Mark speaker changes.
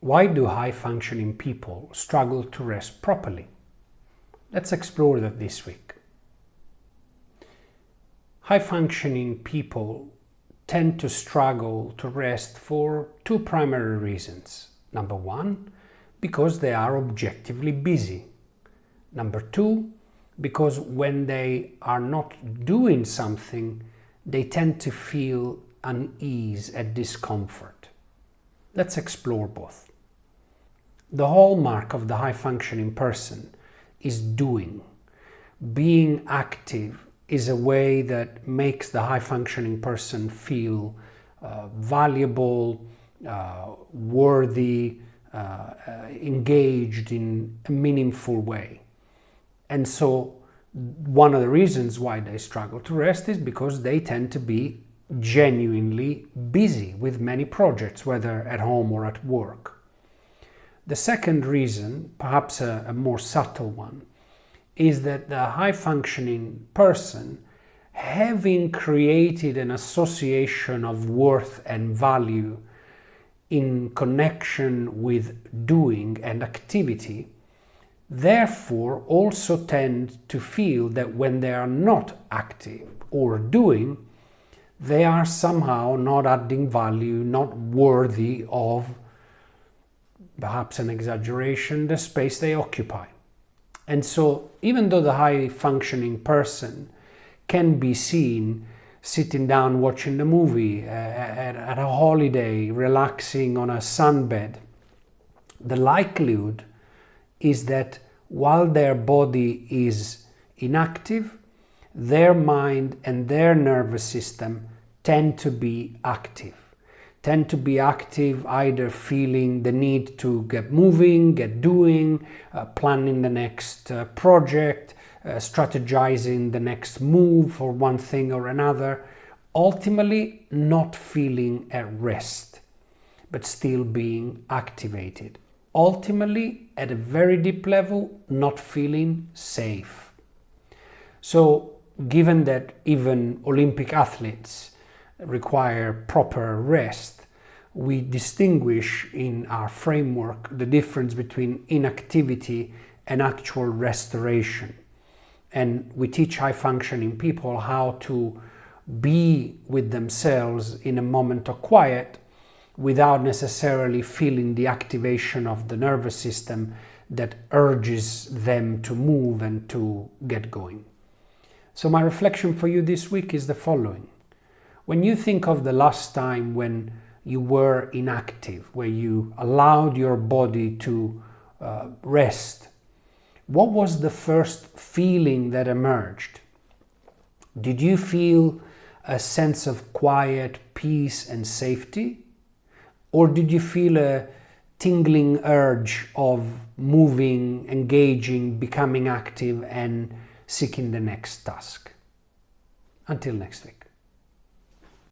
Speaker 1: Why do high-functioning people struggle to rest properly? Let's explore that this week. High-functioning people tend to struggle to rest for two primary reasons. Number one, because they are objectively busy. Number two, because when they are not doing something, they tend to feel unease and discomfort. Let's explore both. The hallmark of the high-functioning person is doing. Being active is a way that makes the high-functioning person feel valuable, worthy, engaged in a meaningful way. And so one of the reasons why they struggle to rest is because they tend to be genuinely busy with many projects, whether at home or at work. The second reason, perhaps a more subtle one, is that the high-functioning person, having created an association of worth and value in connection with doing and activity, therefore also tend to feel that when they are not active or doing, they are somehow not adding value, not worthy of, perhaps an exaggeration, the space they occupy. And so even though the high-functioning person can be seen sitting down watching the movie, at a holiday, relaxing on a sunbed, the likelihood is that while their body is inactive, their mind and their nervous system tend to be active. Tend to be active, either feeling the need to get moving, get doing, planning the next project, strategizing the next move for one thing or another, ultimately not feeling at rest, but still being activated. Ultimately, at a very deep level, not feeling safe. So, given that even Olympic athletes require proper rest, we distinguish in our framework the difference between inactivity and actual restoration. And we teach high-functioning people how to be with themselves in a moment of quiet without necessarily feeling the activation of the nervous system that urges them to move and to get going. So my reflection for you this week is the following. When you think of the last time when you were inactive, where you allowed your body to rest, what was the first feeling that emerged? Did you feel a sense of quiet, peace and safety? Or did you feel a tingling urge of moving, engaging, becoming active and seeking the next task? Until next week.